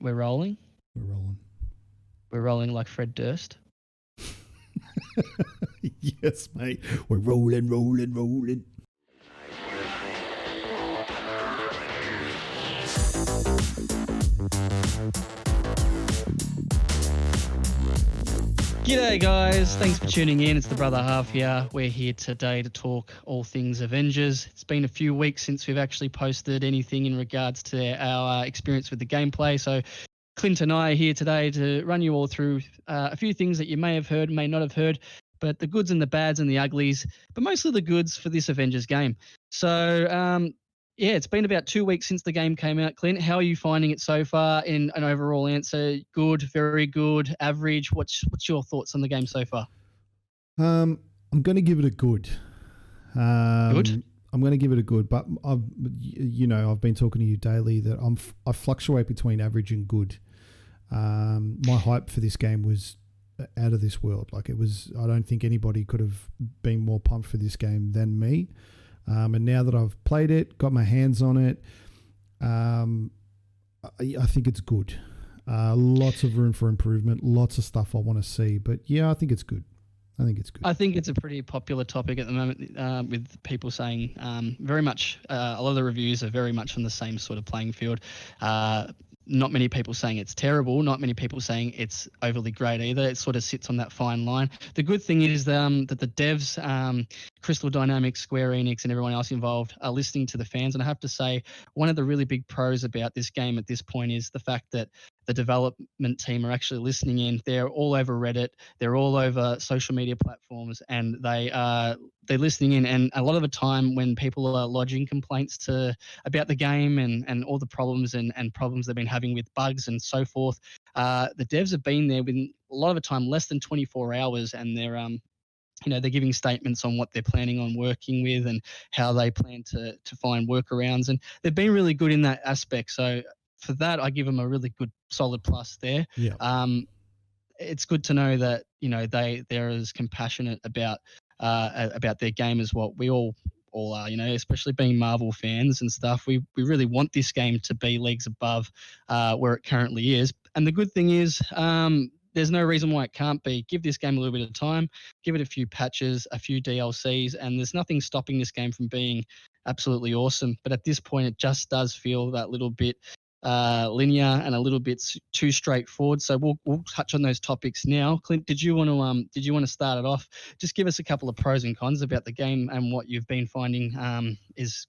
We're rolling. We're rolling. We're rolling like Fred Durst. Yes, mate. We're rolling, rolling, rolling. G'day guys, thanks for tuning in. It's the Brother Half here. We're here today to talk all things Avengers. It's been a few weeks since we've actually posted anything in regards to our experience with the gameplay. So Clint and I are here today to run you all through a few things that you may have heard, may not have heard, but the goods and the bads and the uglies, but mostly the goods for this Avengers game. So yeah, it's been about 2 weeks since the game came out. Clint, how are you finding it so far in an overall answer? Good, very good, average? What's your thoughts on the game so far? I'm going to give it a good. Good? I'm going to give it a good, but I've been talking to you daily that I fluctuate between average and good. My hype for this game was out of this world. Like it was, I don't think anybody could have been more pumped for this game than me. And now that I've played it, got my hands on it, I think it's good. Lots of room for improvement, lots of stuff I want to see. But yeah, I think it's good. I think it's a pretty popular topic at the moment with people saying very much, a lot of the reviews are very much on the same sort of playing field. Not many people saying it's terrible, not many people saying it's overly great either. It sort of sits on that fine line. The good thing is that the devs, Crystal Dynamics, Square Enix and everyone else involved are listening to the fans. And I have to say, one of the really big pros about this game at this point is the fact that the development team are actually listening in. They're all over Reddit. They're all over social media platforms, and they're listening in. And a lot of the time when people are lodging complaints about the game and all the problems and problems they've been having with bugs and so forth, the devs have been there within a lot of the time less than 24 hours, and they're giving statements on what they're planning on working with and how they plan to find workarounds. And they've been really good in that aspect. So for that, I give them a really good solid plus there. Yeah. It's good to know that, they're as compassionate about their game as what we all are, especially being Marvel fans and stuff. We really want this game to be leagues above where it currently is. And the good thing is, there's no reason why it can't be. Give this game a little bit of time, give it a few patches, a few DLCs, and there's nothing stopping this game from being absolutely awesome. But at this point, it just does feel that little bit linear and a little bit too straightforward. So we'll touch on those topics now. Clint, did you want to start it off? Just give us a couple of pros and cons about the game and what you've been finding is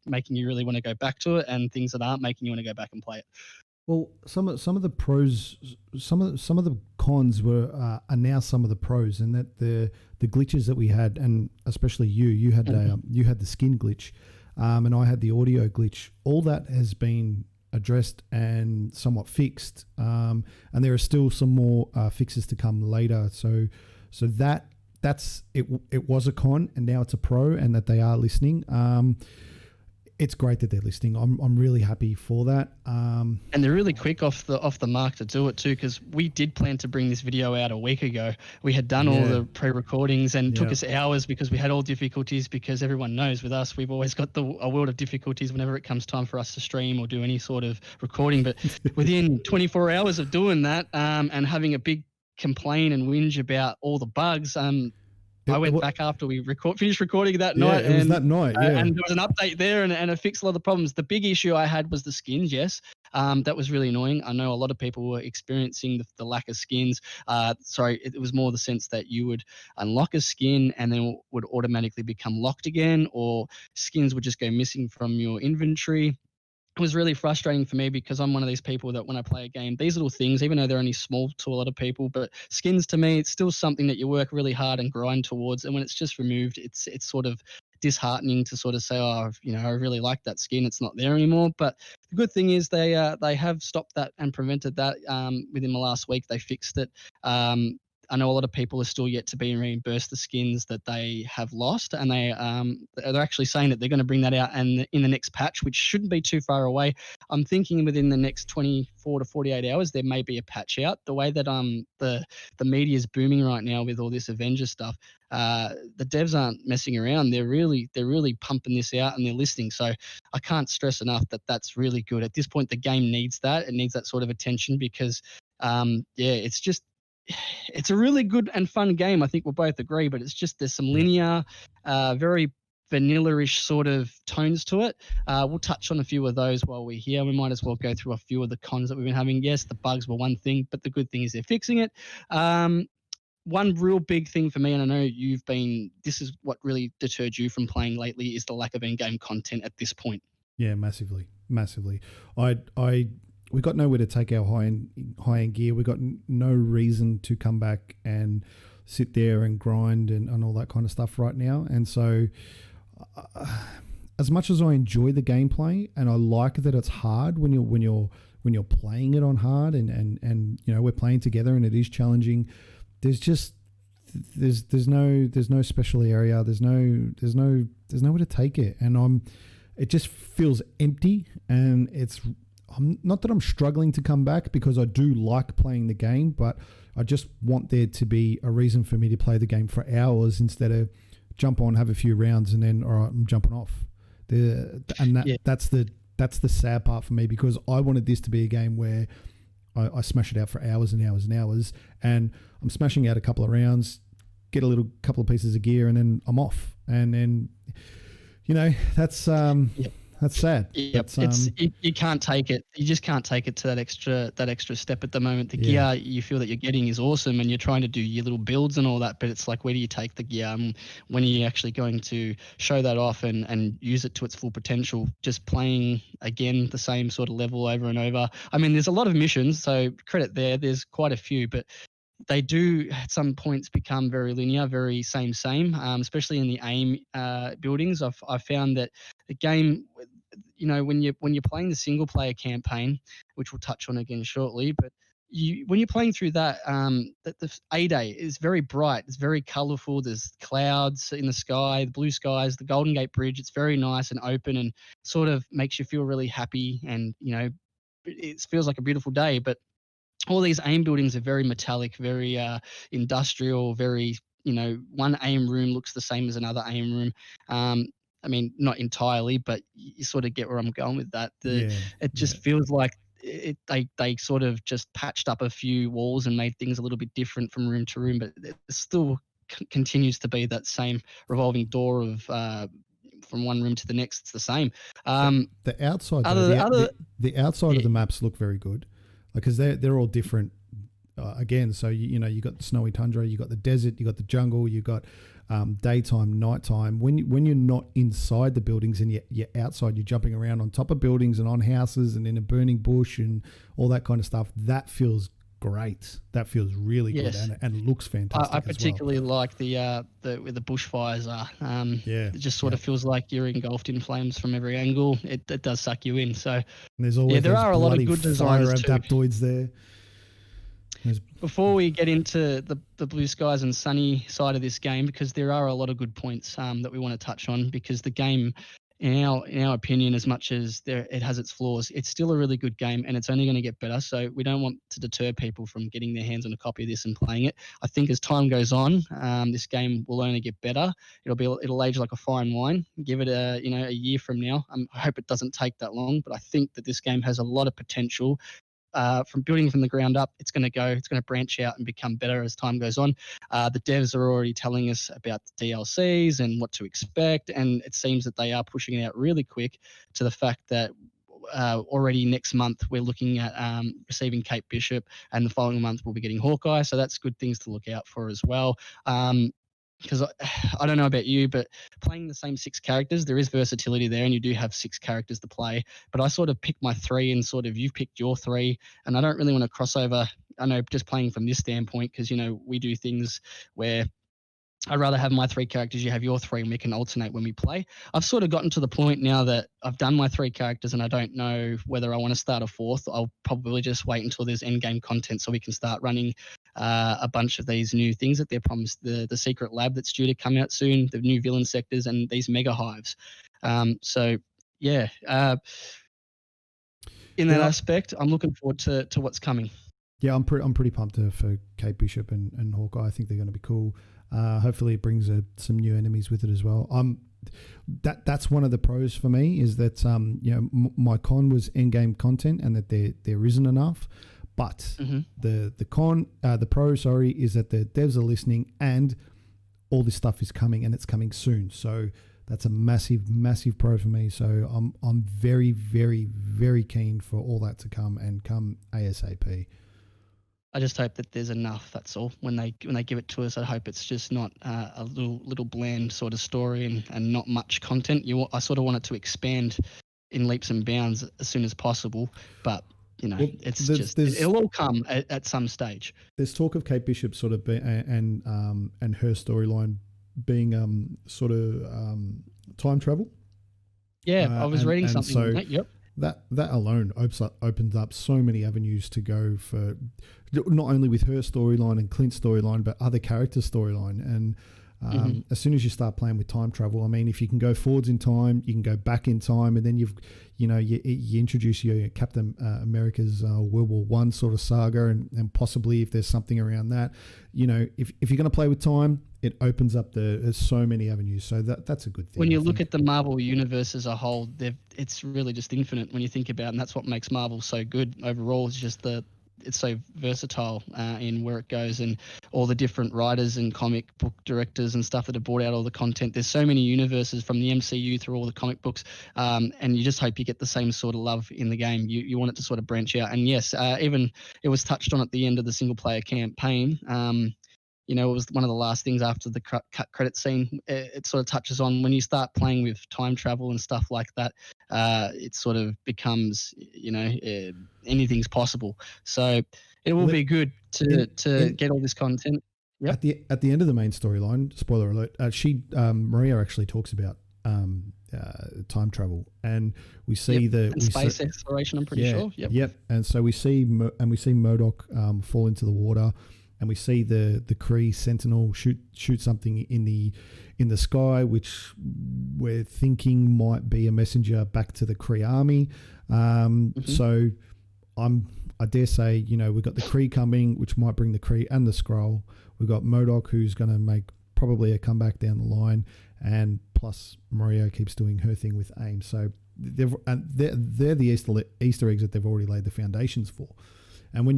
making you really want to go back to it, and things that aren't making you want to go back and play it. Well, some of the pros, some of the cons are now some of the pros, and that the glitches that we had, and especially you had the skin glitch, and I had the audio glitch. All that has been addressed and somewhat fixed, and there are still some more fixes to come later. So that's it. It was a con, and now it's a pro, and that they are listening. It's great that they're listening. I'm really happy for that. And they're really quick off the mark to do it too, because we did plan to bring this video out a week ago. We had done all the pre-recordings, and it took us hours because we had all difficulties, because everyone knows with us, we've always got a world of difficulties whenever it comes time for us to stream or do any sort of recording. But within 24 hours of doing that and having a big complain and whinge about all the bugs, I went back after we finished recording that night. It was that night, and there was an update there, and it fixed a lot of the problems. The big issue I had was the skins, yes. That was really annoying. I know a lot of people were experiencing the lack of skins. It was more the sense that you would unlock a skin and then would automatically become locked again, or skins would just go missing from your inventory. It was really frustrating for me, because I'm one of these people that when I play a game, these little things, even though they're only small to a lot of people, but skins to me, it's still something that you work really hard and grind towards. And when it's just removed, it's sort of disheartening to sort of say, I really like that skin. It's not there anymore. But the good thing is they have stopped that and prevented that within the last week. They fixed it. I know a lot of people are still yet to be reimbursed the skins that they have lost, and they're actually saying that they're going to bring that out and in the next patch, which shouldn't be too far away. I'm thinking within the next 24 to 48 hours there may be a patch out. The way that the media is booming right now with all this Avengers stuff, the devs aren't messing around. They're really pumping this out and they're listening. So I can't stress enough that that's really good. At this point, the game needs that. It needs that sort of attention because, it's a really good and fun game. I think we'll both agree, but it's just there's some linear, very vanilla-ish sort of tones to it. We'll touch on a few of those while we're here. We might as well go through a few of the cons that we've been having. Yes, the bugs were one thing, but the good thing is they're fixing it. One real big thing for me, and I know this is what really deterred you from playing lately, is the lack of in-game content at this point. Yeah, massively. We got nowhere to take our high-end gear. We got no reason to come back and sit there and grind and all that kind of stuff right now. And so, as much as I enjoy the gameplay and I like that it's hard when you're playing it on hard and we're playing together and it is challenging. There's no special area. There's nowhere to take it, and it just feels empty. And I'm not that I'm struggling to come back because I do like playing the game, but I just want there to be a reason for me to play the game for hours instead of jump on, have a few rounds, and then all right, I'm jumping off. That's the sad part for me because I wanted this to be a game where I smash it out for hours and hours and hours, and I'm smashing out a couple of rounds, get a couple of pieces of gear, and then I'm off. And then, that's sad. Yep. You can't take it. You just can't take it to that extra step at the moment. The gear you feel that you're getting is awesome, and you're trying to do your little builds and all that. But it's like, where do you take the gear? When are you actually going to show that off and use it to its full potential? Just playing again the same sort of level over and over. I mean, there's a lot of missions, so credit there. There's quite a few, but they do at some points become very linear, very same, especially in the aim buildings. I've found that the game, when you're playing the single player campaign, which we'll touch on again shortly, but when you're playing through that, the A-Day is very bright, it's very colourful. There's clouds in the sky, the blue skies, the Golden Gate Bridge. It's very nice and open and sort of makes you feel really happy, and it feels like a beautiful day. But all these AIM buildings are very metallic, very industrial, very, one AIM room looks the same as another AIM room. I mean, not entirely, but you sort of get where I'm going with that. It just feels like they sort of just patched up a few walls and made things a little bit different from room to room, but it still continues to be that same revolving door of from one room to the next. It's the same. The outside, the outside of the maps look very good. Because they're all different again. So you got the snowy tundra, you got the desert, you got the jungle, you got daytime, nighttime. When you're not inside the buildings and you're outside, you're jumping around on top of buildings and on houses and in a burning bush and all that kind of stuff. That feels great. That feels really good and looks fantastic. I particularly like the where the bushfires are. It just sort of feels like you're engulfed in flames from every angle. It does suck you in. So and there's always there are a lot of good designs too. Adaptoids there. Before we get into the blue skies and sunny side of this game, because there are a lot of good points that we want to touch on, because the game, in our opinion, as much as it has its flaws, it's still a really good game, and it's only going to get better. So we don't want to deter people from getting their hands on a copy of this and playing it. I think as time goes on, this game will only get better. It'll age like a fine wine. Give it a year from now. I hope it doesn't take that long, but I think that this game has a lot of potential. From building from the ground up, it's going to branch out and become better as time goes on. The devs are already telling us about the DLCs and what to expect, and it seems that they are pushing it out really quick, to the fact that already next month we're looking at receiving Kate Bishop, and the following month we'll be getting Hawkeye, so that's good things to look out for as well. Because I don't know about you, but playing the same 6 characters, there is versatility there, and you do have 6 characters to play. But I sort of picked my 3, and sort of you've picked your 3, and I don't really want to cross over. I know, just playing from this standpoint, because we do things where I'd rather have my 3 characters, you have your 3, and we can alternate when we play. I've sort of gotten to the point now that I've done my 3 characters and I don't know whether I want to start a 4th. I'll probably just wait until there's end-game content so we can start running a bunch of these new things that they're promised, the secret lab that's due to come out soon, the new villain sectors, and these mega hives. So, yeah, in that aspect, I'm looking forward to what's coming. Yeah, I'm pretty pumped for Kate Bishop and Hawkeye. I think they're going to be cool. Hopefully, it brings some new enemies with it as well. That's one of the pros for me is that my con was in-game content and that there isn't enough. But the pro is that the devs are listening and all this stuff is coming and it's coming soon. So that's a massive pro for me. So I'm very, very, very keen for all that to come and come ASAP. I just hope that there's enough. That's all. When they give it to us, I hope it's just not a little bland sort of story and not much content. I sort of want it to expand in leaps and bounds as soon as possible. But it'll all come at some stage. There's talk of Kate Bishop sort of and her storyline being sort of time travel. Yeah, I was reading something. So on that. Yep. That alone opens up so many avenues to go for, not only with her storyline and Clint's storyline, but other characters' storyline. And as soon as you start playing with time travel, I mean, if you can go forwards in time, you can go back in time, and then you introduce your Captain America's World War I sort of saga, and possibly if there's something around that, if you're going to play with time, it opens up there's so many avenues. So that's a good thing. When you look at the Marvel universe as a whole, it's really just infinite when you think about it, and that's what makes Marvel so good overall. It's just it's so versatile in where it goes and all the different writers and comic book directors and stuff that have brought out all the content. There's so many universes from the MCU through all the comic books, and you just hope you get the same sort of love in the game. You want it to sort of branch out. And yes, even it was touched on at the end of the single player campaign. It was one of the last things after the cut credit scene. It sort of touches on when you start playing with time travel and stuff like that. It sort of becomes, anything's possible. So it will be good to get all this content. Yep. At the end of the main storyline, spoiler alert, Maria actually talks about time travel, and we see space exploration. I'm pretty sure. Yep. And so we see MODOK fall into the water. And we see the Kree Sentinel shoot something in the sky, which we're thinking might be a messenger back to the Kree army. So I dare say, we've got the Kree coming, which might bring the Kree and the Skrull. We've got MODOK, who's going to make probably a comeback down the line, and plus Maria keeps doing her thing with AIM. So they're the Easter eggs that they've already laid the foundations for. And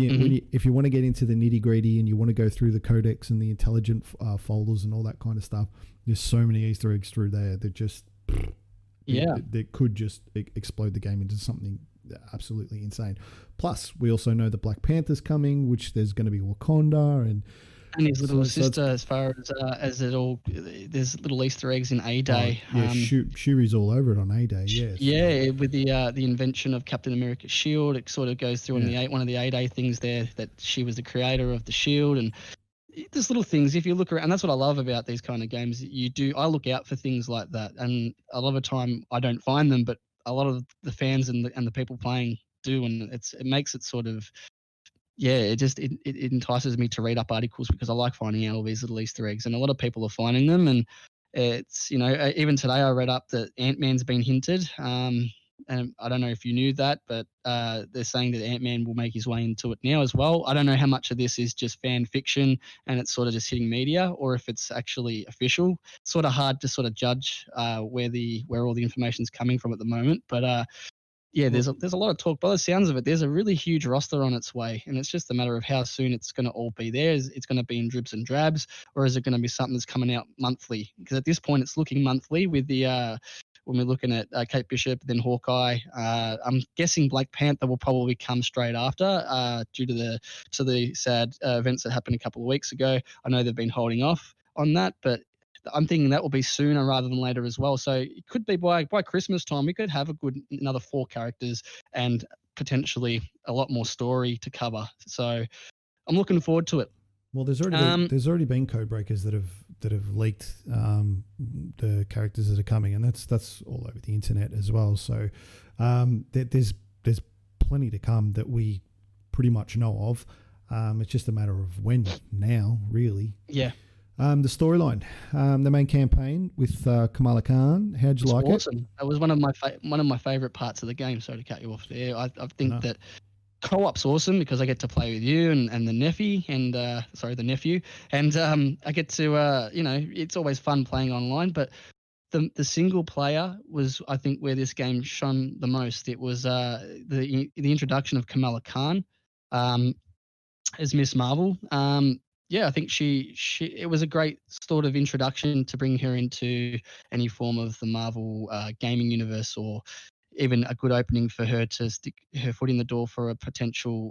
if you want to get into the nitty gritty and you want to go through the codex and the intelligent folders and all that kind of stuff, there's so many Easter eggs through there that just that could just explode the game into something absolutely insane. Plus, we also know the Black Panther's coming, which there's going to be Wakanda and his little sister, as far as it all, there's little Easter eggs in A-Day. Shuri's all over it on A-Day. Yes. Yeah, with the invention of Captain America's shield, it sort of goes through in one of the A-Day things there that she was the creator of the shield, and there's little things. If you look around, and that's what I love about these kind of games. I look out for things like that, and a lot of the time I don't find them, but a lot of the fans and the people playing do, and it makes it sort of. Yeah, it entices me to read up articles because I like finding out all these little Easter eggs, and a lot of people are finding them. And it's even today I read up that Ant-Man's been hinted, and I don't know if you knew that, but they're saying that Ant-Man will make his way into it now as well. I don't know how much of this is just fan fiction and it's sort of just hitting media, or if it's actually official. It's sort of hard to sort of judge where all the information's coming from at the moment, but. Yeah, there's a lot of talk. By the sounds of it, there's a really huge roster on its way, and it's just a matter of how soon it's going to all be there. It's going to be in dribs and drabs, or is it going to be something that's coming out monthly? Because at this point, it's looking monthly with the when we're looking at Kate Bishop, then Hawkeye. I'm guessing Black Panther will probably come straight after due to the sad events that happened a couple of weeks ago. I know they've been holding off on that, but I'm thinking that will be sooner rather than later as well. So it could be by Christmas time, we could have another 4 characters and potentially a lot more story to cover. So I'm looking forward to it. Well, there's already been code breakers that have leaked the characters that are coming, and that's all over the internet as well. So there's plenty to come that we pretty much know of. It's just a matter of when now, really. Yeah. The storyline, the main campaign with Kamala Khan. How'd you like awesome. It? That was one of my favorite parts of the game. Sorry to cut you off there. I think that co-op's awesome because I get to play with you and the nephew and the nephew, and I get to it's always fun playing online, but the single player was, I think, where this game shone the most. It was the introduction of Kamala Khan as Miss Marvel. I think it was a great sort of introduction to bring her into any form of the Marvel gaming universe, or even a good opening for her to stick her foot in the door for a potential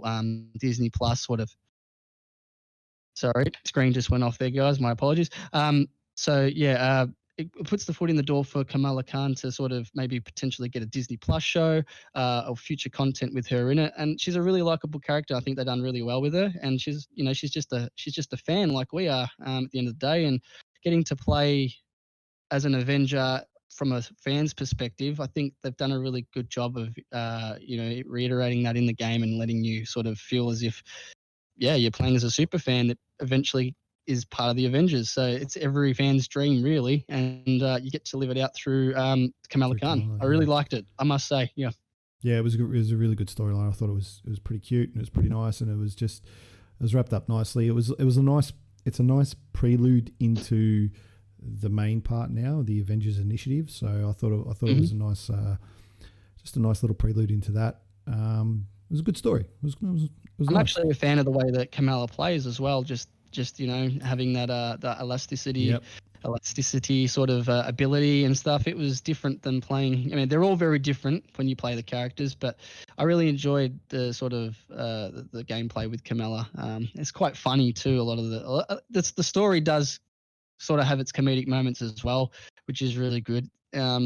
Disney Plus sort of. Sorry, screen just went off there, guys. My apologies. It puts the foot in the door for Kamala Khan to sort of maybe potentially get a Disney Plus show or future content with her in it. And she's a really likable character. I think they've done really well with her. And she's just a fan like we are at the end of the day. And getting to play as an Avenger from a fan's perspective, I think they've done a really good job of reiterating that in the game and letting you sort of feel as if, you're playing as a super fan that eventually is part of the Avengers. So it's every fan's dream, really, and you get to live it out through Kamala Khan. I really liked it, I must say. Yeah. Yeah, it was a really good storyline. I thought it was pretty cute and it was pretty nice, and it was wrapped up nicely. It's a nice prelude into the main part now, the Avengers Initiative. So I thought it was a nice, just a nice little prelude into that. It was a good story. It was I'm nice. actually a fan of the way that Kamala plays as well. Just having that the elasticity sort of ability and stuff. It was different than playing. I mean, they're all very different when you play the characters, but I really enjoyed the sort of the gameplay with Kamala. It's quite funny too. A lot of the story does sort of have its comedic moments as well, which is really good.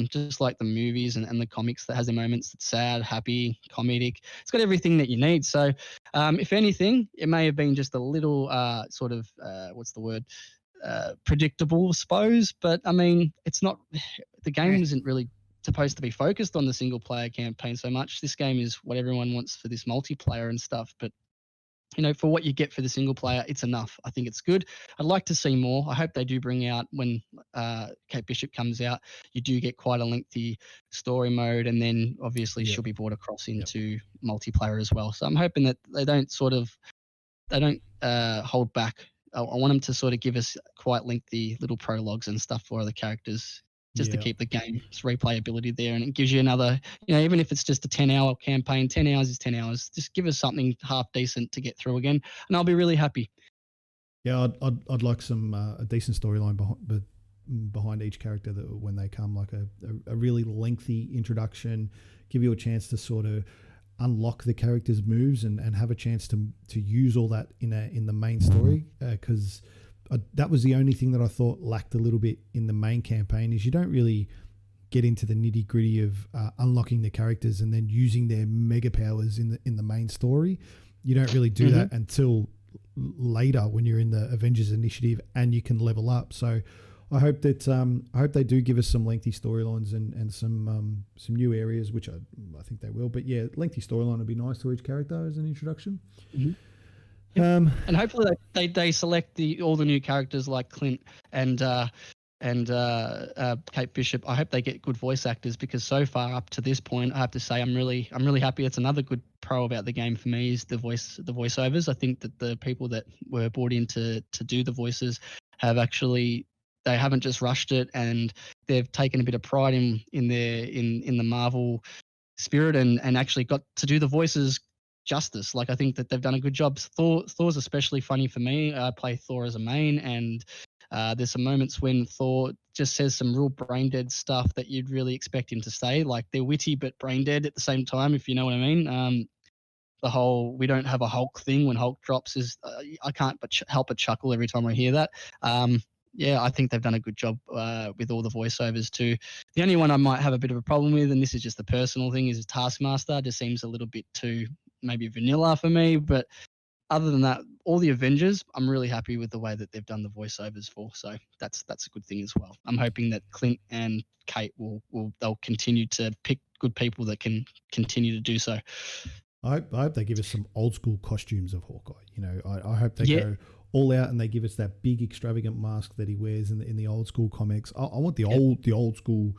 Just like the movies and the comics that has their moments that's sad, happy, comedic. It's got everything that you need. So if anything, it may have been just a little sort of, what's the word, predictable, I suppose. But I mean, it's not, the game isn't really supposed to be focused on the single player campaign so much. This game is what everyone wants for this multiplayer and stuff. But for what you get for the single player, it's enough. I think it's good. I'd like to see more. I hope they do bring out, when Kate Bishop comes out, you do get quite a lengthy story mode, and then obviously she'll be brought across into multiplayer as well. So I'm hoping that they don't hold back. I want them to sort of give us quite lengthy little prologues and stuff for other characters, just to keep the game's replayability there. And it gives you another, even if it's just a 10-hour campaign, 10 hours is 10 hours. Just give us something half decent to get through again, and I'll be really happy. Yeah, I'd like some a decent storyline behind each character, that when they come, like a really lengthy introduction, give you a chance to sort of unlock the character's moves and have a chance to use all that in the main story, because that was the only thing that I thought lacked a little bit in the main campaign, is you don't really get into the nitty gritty of unlocking the characters and then using their mega powers in the main story. You don't really do that until later when you're in the Avengers Initiative and you can level up. So I hope they do give us some lengthy storylines and some new areas, which I think they will. But yeah, lengthy storyline would be nice to each character as an introduction. Mm-hmm. Yep. And hopefully they select all the new characters like Clint and Kate Bishop. I hope they get good voice actors, because so far up to this point, I have to say I'm really happy. It's another good pro about the game for me is the voiceovers. I think that the people that were brought in to do the voices have actually, they haven't just rushed it, and they've taken a bit of pride in the Marvel spirit and actually got to do the voices justice. Like, I think that they've done a good job. Thor's especially funny for me. I play Thor as a main, and there's some moments when Thor just says some real brain dead stuff that you'd really expect him to say. Like, they're witty but brain dead at the same time, if you know what I mean. The whole "we don't have a Hulk" thing when Hulk drops is I can't but help but chuckle every time I hear that. I think they've done a good job with all the voiceovers too. The only one I might have a bit of a problem with, and this is just a personal thing, is Taskmaster. Just seems a little bit too maybe vanilla for me, but other than that, all the Avengers, I'm really happy with the way that they've done the voiceovers for. So that's a good thing as well. I'm hoping that Clint and Kate they'll continue to pick good people that can continue to do so. I hope they give us some old school costumes of Hawkeye. I hope they go all out and they give us that big extravagant mask that he wears in the old school comics. I want the old school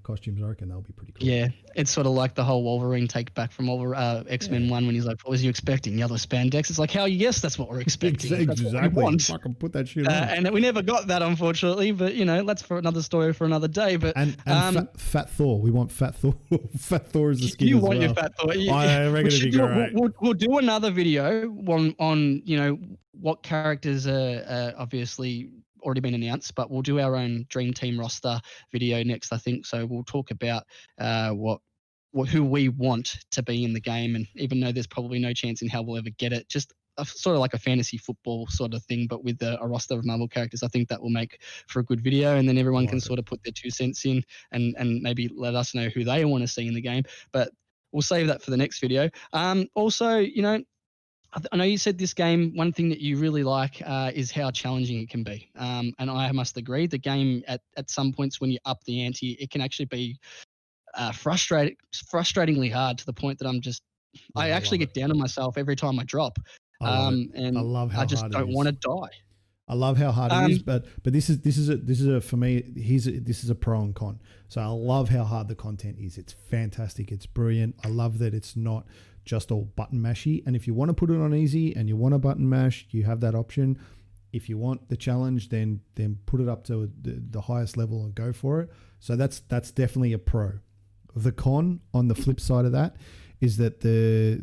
costumes. I reckon they'll be pretty cool. Yeah, it's sort of like the whole Wolverine take back from X-Men 1 when he's like, what was you expecting? Yellow spandex? It's like, hell yes, that's what we're expecting. Exactly. That's what we want. Fucking put that shit on. And we never got that, unfortunately, but, that's for another story for another day. But fat Thor. We want Fat Thor. Fat Thor is the skin as well. You want your Fat Thor. I reckon it'd be great. We'll do another video on what characters are obviously already been announced, but we'll do our own Dream Team roster video next, I think. So we'll talk about who we want to be in the game, and even though there's probably no chance in hell we'll ever get it, just sort of like a fantasy football sort of thing, but with a roster of Marvel characters. I think that will make for a good video, and then everyone can sort of put their 2 cents in and maybe let us know who they want to see in the game. But we'll save that for the next video. Also, I know you said this game, one thing that you really like is how challenging it can be. And I must agree, the game at some points when you up the ante, it can actually be frustratingly hard to the point that I actually get down on myself every time I drop. And I love how I just don't want to die. I love how hard it is, but this is a for me. This is a pro and con. So I love how hard the content is. It's fantastic. It's brilliant. I love that it's not just all button mashy. And if you want to put it on easy and you want a button mash, you have that option. If you want the challenge, then put it up to the highest level and go for it. So that's definitely a pro. The con on the flip side of that is that the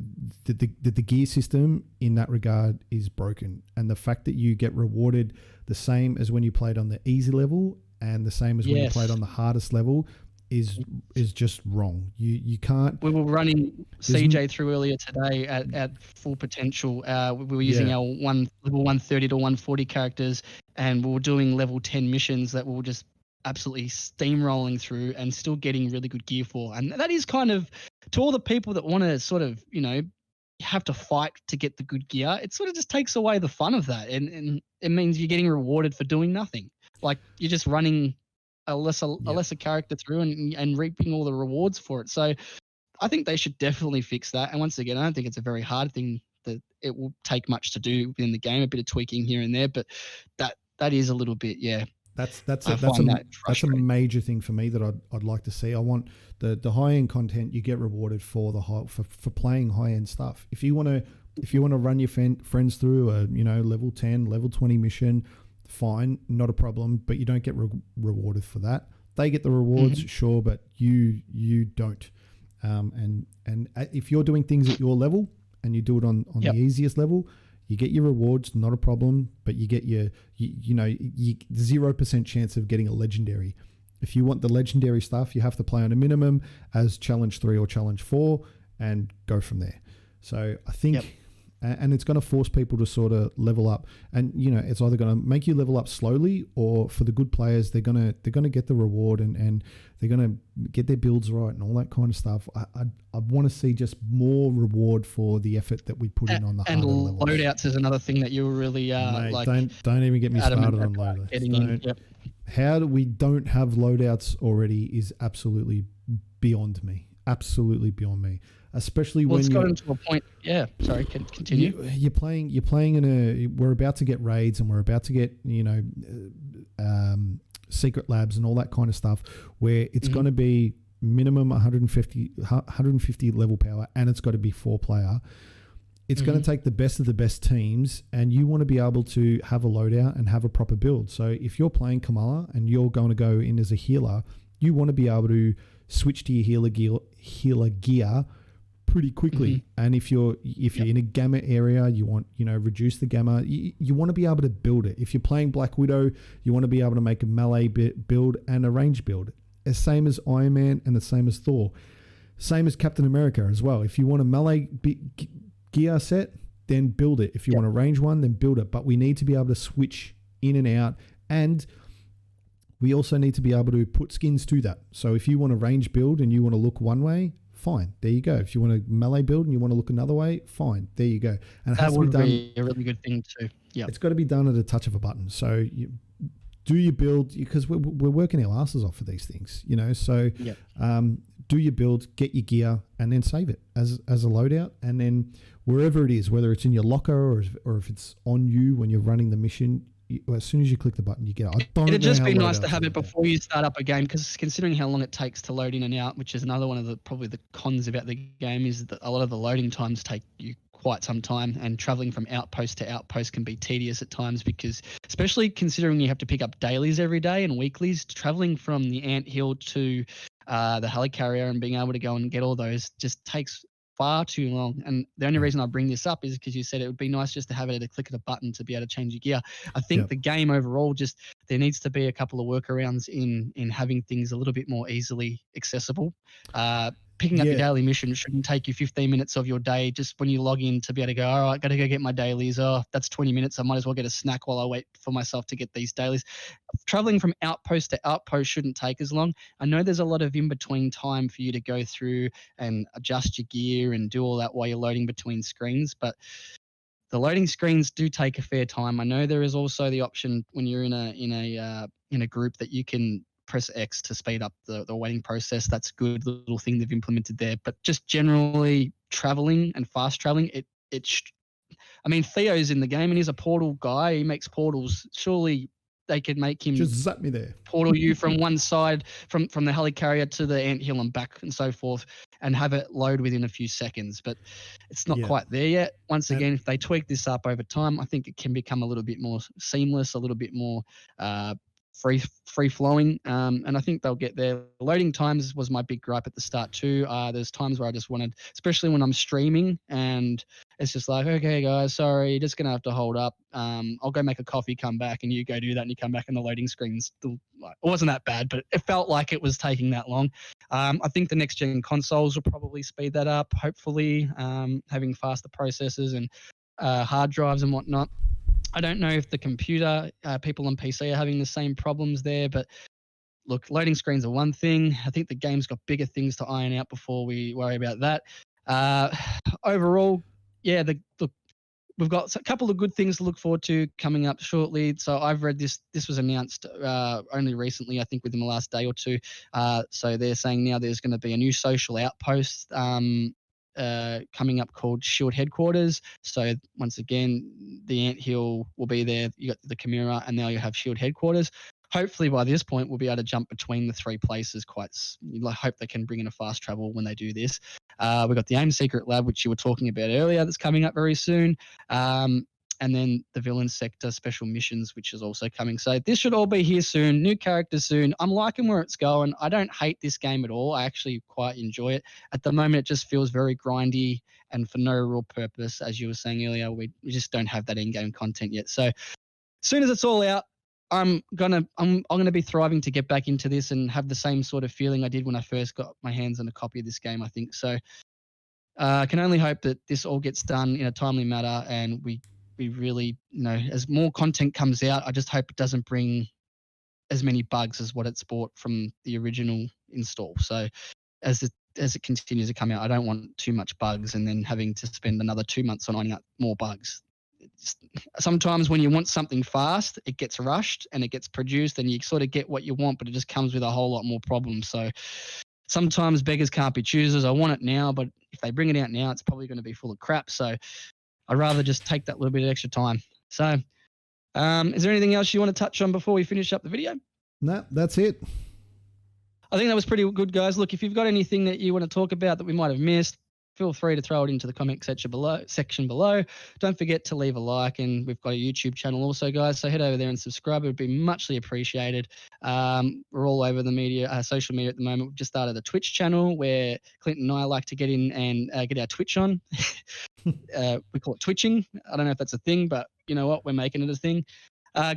gear system in that regard is broken, and the fact that you get rewarded the same as when you played on the easy level and the same as when you played on the hardest level is just wrong. You can't. We were running CJ through earlier today at full potential. We were using our level 130 to 140 characters, and we were doing level 10 missions that we were just absolutely steamrolling through and still getting really good gear for. And that is kind of, to all the people that want to sort of, have to fight to get the good gear, it sort of just takes away the fun of that. And it means you're getting rewarded for doing nothing. Like you're just running a lesser character through and reaping all the rewards for it. So I think they should definitely fix that. And once again, I don't think it's a very hard thing that it will take much to do within the game, a bit of tweaking here and there, but that is a little bit, That's a major thing for me that I'd like to see. I want the high end content you get rewarded for for playing high end stuff. If you want to run your friends through a level 10, level 20 mission, fine, not a problem. But you don't get rewarded for that. They get the rewards, sure, but you don't. And if you're doing things at your level and you do it on the easiest level, you get your rewards, not a problem, but you get your 0% chance of getting a legendary. If you want the legendary stuff, you have to play on a minimum as challenge 3 or challenge 4 and go from there. So I think, and it's going to force people to sort of level up, and it's either going to make you level up slowly, or for the good players, they're going to get the reward and they're going to get their builds right and all that kind of stuff. I want to see just more reward for the effort that we put in on the harder levels. And loadouts is another thing that you really Mate, don't even get me started on loadouts. How we don't have loadouts already is absolutely beyond me. Absolutely beyond me. Especially when it's gotten to a point. Yeah, sorry, continue. You're playing we're about to get raids and we're about to get secret labs and all that kind of stuff, where it's going to be minimum 150 level power, and it's got to be 4-player. It's going to take the best of the best teams, and you want to be able to have a loadout and have a proper build. So if you're playing Kamala and you're going to go in as a healer, you want to be able to switch to your healer gear pretty quickly. And if you're in a gamma area, you want reduce the gamma. You want to be able to build it. If you're playing Black Widow, you want to be able to make a melee build and a range build. The same as Iron Man and the same as Thor. Same as Captain America as well. If you want a melee gear set, then build it. If you want a range one, then build it. But we need to be able to switch in and out, and we also need to be able to put skins to that. So if you want a range build and you want to look one way, fine. There you go. If you want a melee build and you want to look another way, fine. There you go. And it That has to be would done. be a really good thing too. Yeah. It's got to be done at a touch of a button. So you do your build, because we're working our asses off for these things, you know. So do your build, get your gear, and then save it as a loadout. And then wherever it is, whether it's in your locker or if it's on you when you're running the mission, as soon as you click the button, you get it. It'd just be nice to have it before you start up a game, because considering how long it takes to load in and out, which is another one of the probably the cons about the game, is that a lot of the loading times take you quite some time, and traveling from outpost to outpost can be tedious at times, because especially considering you have to pick up dailies every day and weeklies, traveling from the anthill to the helicarrier and being able to go and get all those just takes far too long. And the only reason I bring this up is because you said it would be nice just to have it at a click of a button to be able to change your gear. I think the game overall, just there needs to be a couple of workarounds in having things a little bit more easily accessible. Picking up your daily mission shouldn't take you 15 minutes of your day just when you log in to be able to go, all right, got to go get my dailies. Oh, that's 20 minutes. I might as well get a snack while I wait for myself to get these dailies. Traveling from outpost to outpost shouldn't take as long. I know there's a lot of in-between time for you to go through and adjust your gear and do all that while you're loading between screens, but the loading screens do take a fair time. I know there is also the option when you're in a group that you can press X to speed up the waiting process. That's a good little thing they've implemented there. But just generally traveling and fast traveling, I mean, Theo's in the game and he's a portal guy. He makes portals. Surely they could make him just zap me there, portal you from one side from the helicarrier to the anthill and back and so forth, and have it load within a few seseconds. But it's not quite there yet. Once again, if they tweak this up over time, I think it can become a little bit more seamless, a little bit more free flowing, and I think they'll get there. Loading times was my big gripe at the start too. There's times where I just wanted, especially when I'm streaming, and it's just like, okay guys, sorry, you're just gonna have to hold up. I'll go make a coffee, come back, and you go do that, and you come back and the loading screen's still, it wasn't that bad, but it felt like it was taking that long. I think the next gen consoles will probably speed that up, hopefully, having faster processors and hard drives and whatnot. I don't know if the computer people on PC are having the same problems there, but look, loading screens are one thing. I think the game's got bigger things to iron out before we worry about that. Overall, yeah, we've got a couple of good things to look forward to coming up shortly. So I've read this was announced only recently, I think within the last day or two. So they're saying now there's going to be a new social outpost coming up called Shield Headquarters. So once again, the anthill will be there. You got the Chimera, and now you have Shield Headquarters. Hopefully by this point we'll be able to jump between the three places I hope they can bring in a fast travel when they do this. We've got the AIM Secret Lab, which you were talking about earlier, that's coming up very soon. And then the Villain Sector Special Missions, which is also coming. So this should all be here soon. New characters soon. I'm liking where it's going. I don't hate this game at all. I actually quite enjoy it. At the moment, it just feels very grindy and for no real purpose. As you were saying earlier, we just don't have that in-game content yet. So as soon as it's all out, I'm gonna be thriving to get back into this and have the same sort of feeling I did when I first got my hands on a copy of this game, I think. So I can only hope that this all gets done in a timely manner, and we really, as more content comes out, I just hope it doesn't bring as many bugs as what it's brought from the original install. So as it continues to come out, I don't want too much bugs and then having to spend another 2 months on ironing out more bugs. Sometimes when you want something fast, it gets rushed and it gets produced and you sort of get what you want, but it just comes with a whole lot more problems. So sometimes beggars can't be choosers. I want it now, but if they bring it out now, it's probably going to be full of crap. So I'd rather just take that little bit of extra time. So is there anything else you want to touch on before we finish up the video? No, that's it. I think that was pretty good, guys. Look, if you've got anything that you want to talk about that we might have missed, feel free to throw it into the comment section below. Don't forget to leave a like, and we've got a YouTube channel also, guys. So head over there and subscribe. It would be muchly appreciated. We're all over the media, social media at the moment. We've just started a Twitch channel where Clinton and I like to get in and get our Twitch on. We call it twitching. I don't know if that's a thing, but you know what? We're making it a thing.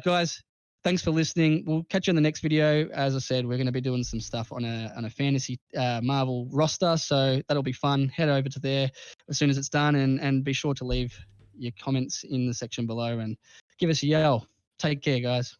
Guys, thanks for listening. We'll catch you in the next video. As I said, we're going to be doing some stuff on a fantasy Marvel roster, so that'll be fun. Head over to there as soon as it's done, and be sure to leave your comments in the section below and give us a yell. Take care, guys.